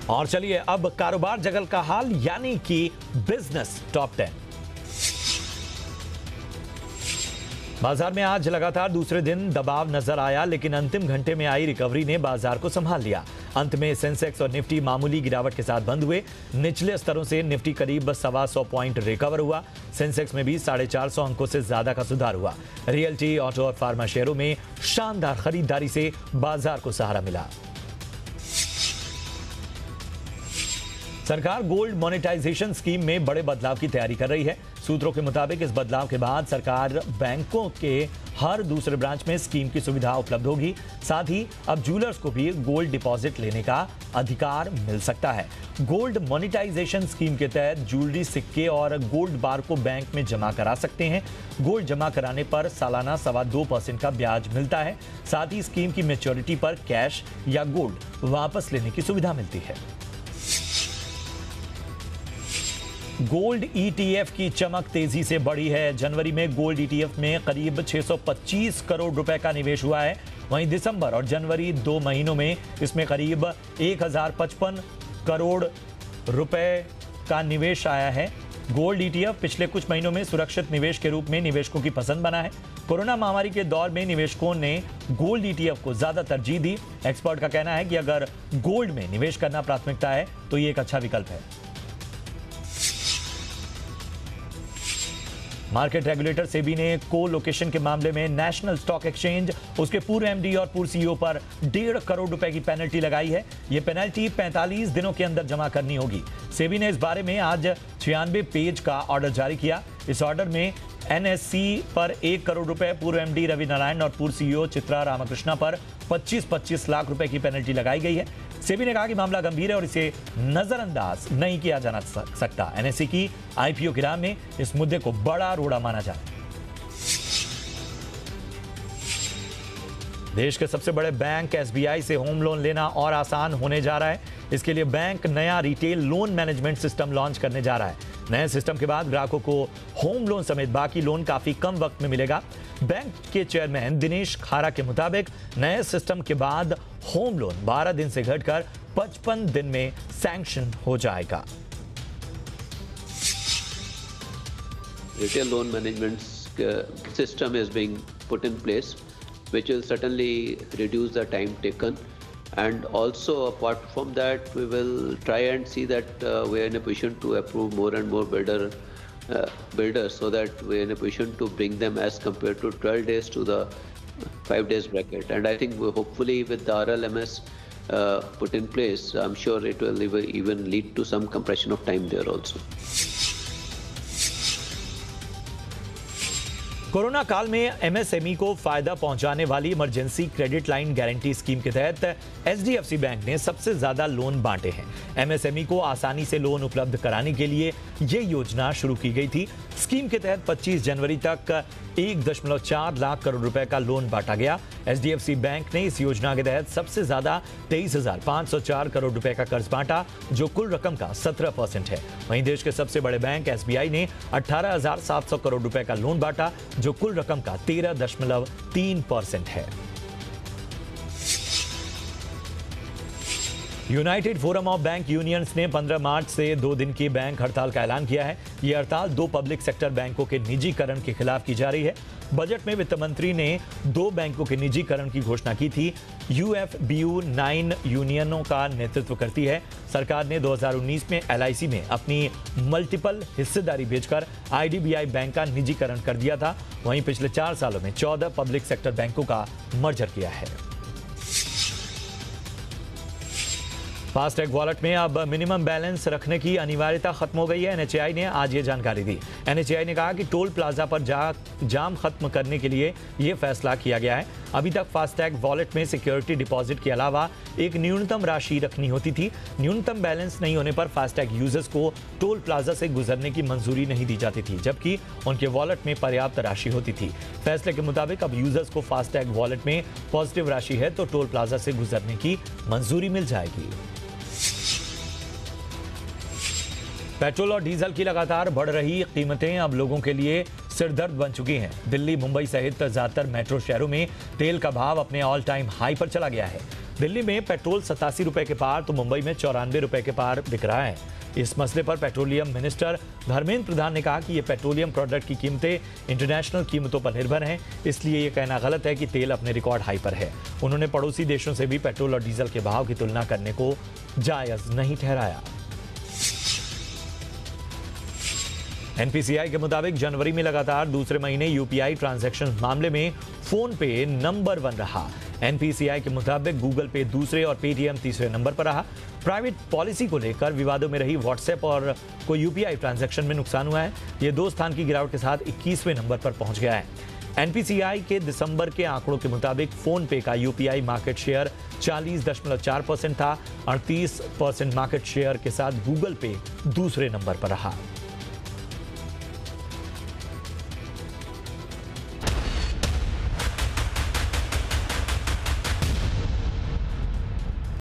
और चलिए अब कारोबार जगत का हाल यानी कि बिजनेस टॉप 10। बाजार में आज लगातार दूसरे दिन दबाव नजर आया, लेकिन अंतिम घंटे में आई रिकवरी ने बाजार को संभाल लिया। अंत में सेंसेक्स और निफ्टी मामूली गिरावट के साथ बंद हुए। निचले स्तरों से निफ्टी करीब 125 पॉइंट रिकवर हुआ। सेंसेक्स में भी 450 अंकों से ज्यादा का सुधार हुआ। रियल्टी, ऑटो और फार्मा शेयरों में शानदार खरीदारी से बाजार को सहारा मिला। सरकार गोल्ड मोनेटाइजेशन स्कीम में बड़े बदलाव की तैयारी कर रही है। सूत्रों के मुताबिक इस बदलाव के बाद सरकार बैंकों के हर दूसरे ब्रांच में स्कीम की सुविधा उपलब्ध होगी। साथ ही अब ज्वेलर्स को भी गोल्ड डिपॉजिट लेने का अधिकार मिल सकता है। गोल्ड मोनेटाइजेशन स्कीम के तहत ज्वेलरी, सिक्के और गोल्ड बार को बैंक में जमा करा सकते हैं। गोल्ड जमा कराने पर सालाना 2.25% का ब्याज मिलता है। साथ ही स्कीम की मैच्योरिटी पर कैश या गोल्ड वापस लेने की सुविधा मिलती है। गोल्ड ईटीएफ की चमक तेजी से बढ़ी है। जनवरी में गोल्ड ईटीएफ में करीब 625 करोड़ रुपए का निवेश हुआ है। वहीं दिसंबर और जनवरी 2 महीनों में इसमें करीब 1055 करोड़ रुपए का निवेश आया है। गोल्ड ईटीएफ पिछले कुछ महीनों में सुरक्षित निवेश के रूप में निवेशकों की पसंद बना है। कोरोना महामारी के दौर में निवेशकों ने गोल्ड ईटीएफ को ज्यादा तरजीह दी। एक्सपर्ट का कहना है कि अगर गोल्ड में निवेश करना प्राथमिकता है तो ये एक अच्छा विकल्प है। मार्केट रेगुलेटर सेबी ने को लोकेशन के मामले में नेशनल स्टॉक एक्सचेंज, उसके पूर्व एमडी और पूर्व सीईओ पर 1.5 करोड़ रुपए की पेनल्टी लगाई है। यह पेनल्टी 45 दिनों के अंदर जमा करनी होगी। सेबी ने इस बारे में आज 96 पेज का ऑर्डर जारी किया। इस ऑर्डर में एनएससी पर 1 करोड़ रुपए, पूर्व एमडी रवि नारायण और पूर्व सीईओ चित्रा रामकृष्णा पर 25-25 लाख रुपए की पेनल्टी लगाई गई है। सेबी ने कहा कि मामला गंभीर है और इसे नजरअंदाज नहीं किया जाना सकता। एनएससी की आईपीओ की राह में इस मुद्दे को बड़ा रोड़ा माना जा रहा है। देश के सबसे बड़े बैंक एसबीआई से होम लोन लेना और आसान होने जा रहा है। इसके लिए बैंक नया retail loan management system launch करने जा रहा है। नए सिस्टम के बाद ग्राहकों को होम लोन समेत बाकी लोन काफी कम वक्त में मिलेगा। बैंक के चेयरमैन दिनेश खारा के मुताबिक नए सिस्टम के बाद होम लोन 12 दिन से घटकर 55 दिन में सैंक्शन हो जाएगा। Retail loan management system is being put in place, which will certainly reduce the time taken. And also, apart from that, we will try and see that we are in a position to approve more and more builders, so that we are in a position to bring them as compared to 12 days to the 5 days bracket. And I think hopefully with the RLMS put in place, I'm sure it will even lead to some compression of time there also. Corona काल में MSME को फायदा पहुंचाने वाली emergency credit line guarantee scheme के तहत HDFC bank ने सबसे ज्यादा लोन बांटे हैं। एमएसएमई को आसानी से लोन उपलब्ध कराने के लिए यह योजना शुरू की गई थी। स्कीम के तहत 25 जनवरी तक 1.4 लाख करोड़ रुपए का लोन बांटा गया। एचडीएफसी बैंक ने इस योजना के तहत सबसे ज्यादा 23,504 करोड़ रुपए का कर्ज बांटा, जो कुल रकम का 17% है। वहीं देश के सबसे बड़े बैंक एसबीआई ने 18,700 करोड़ रुपए का लोन बांटा, जो कुल रकम का 13.3% है। United forum of bank unions ने 15 मार्च से 2 दिन की बैंक हड़ताल का ऐलान किया है। यह हड़ताल 2 पब्लिक सेक्टर बैंकों के निजीकरण के खिलाफ की जा रही है। बजट में वित्त मंत्री ने 2 बैंकों के निजीकरण की घोषणा की थी। यूएफबीयू 9 यूनियनों का नेतृत्व करती है। सरकार ने 2019 में एलआईसी में अपनी मल्टीपल हिस्सेदारी बेचकर आईडीबीआई बैंक का निजीकरण कर दिया था। वहीं पिछले 4 सालों में 14 पब्लिक सेक्टर बैंकों का मर्जर किया है। फास्टैग वॉलेट में अब मिनिमम बैलेंस रखने की अनिवार्यता खत्म हो गई है। एनएचएआई ने आज ये जानकारी दी। एनएचएआई ने कहा कि टोल प्लाजा पर जाम खत्म करने के लिए ये फैसला किया गया है। अभी तक फास्टैग वॉलेट में सिक्योरिटी डिपॉजिट के अलावा एक न्यूनतम राशि रखनी होती थी। न्यूनतम बैलेंस नहीं होने पर फास्टैग यूजर्स को टोल प्लाजा से गुजरने की मंजूरी नहीं दी जाती थी, जबकि उनके वॉलेट में पर्याप्त राशि होती थी। फैसले के मुताबिक अब यूजर्स को फास्टैग वॉलेट में पॉजिटिव राशि है तो टोल प्लाजा से गुजरने की मंजूरी मिल जाएगी। पेट्रोल और डीजल की लगातार बढ़ रही कीमतें अब लोगों के लिए सिरदर्द बन चुकी हैं। दिल्ली, मुंबई सहित ज्यादातर मेट्रो शहरों में तेल का भाव अपने ऑल टाइम हाई पर चला गया है। दिल्ली में पेट्रोल 87 रुपए के पार तो मुंबई में 94 रुपए के पार बिक रहा है। इस मसले पर पेट्रोलियम मिनिस्टर धर्मेंद्र प्रधान ने कहा कि ये पेट्रोलियम प्रोडक्ट की कीमतें इंटरनेशनल कीमतों पर निर्भर हैं, इसलिए ये कहना गलत है कि तेल अपने रिकॉर्ड हाई पर है। उन्होंने पड़ोसी देशों से भी पेट्रोल और डीजल के भाव की तुलना करने को जायज नहीं ठहराया। एनपीसीआई के मुताबिक जनवरी में लगातार दूसरे महीने यूपीआई ट्रांजैक्शन मामले में फोन पे नंबर 1 रहा। एनपीसीआई के मुताबिक गूगल पे दूसरे और पेटीएम तीसरे नंबर पर रहा। प्राइवेट पॉलिसी को लेकर विवादों में रही व्हाट्सएप और को यूपीआई ट्रांजैक्शन में नुकसान हुआ है। ये 2 स्थान की गिरावट के साथ 21वें नंबर पर पहुंच गया है। एनपीसीआई के दिसंबर के आंकड़ों के मुताबिक फोन पे का यूपीआई मार्केट शेयर 40.4% था। 38% मार्केट शेयर के साथ गूगल पे दूसरे नंबर पर रहा।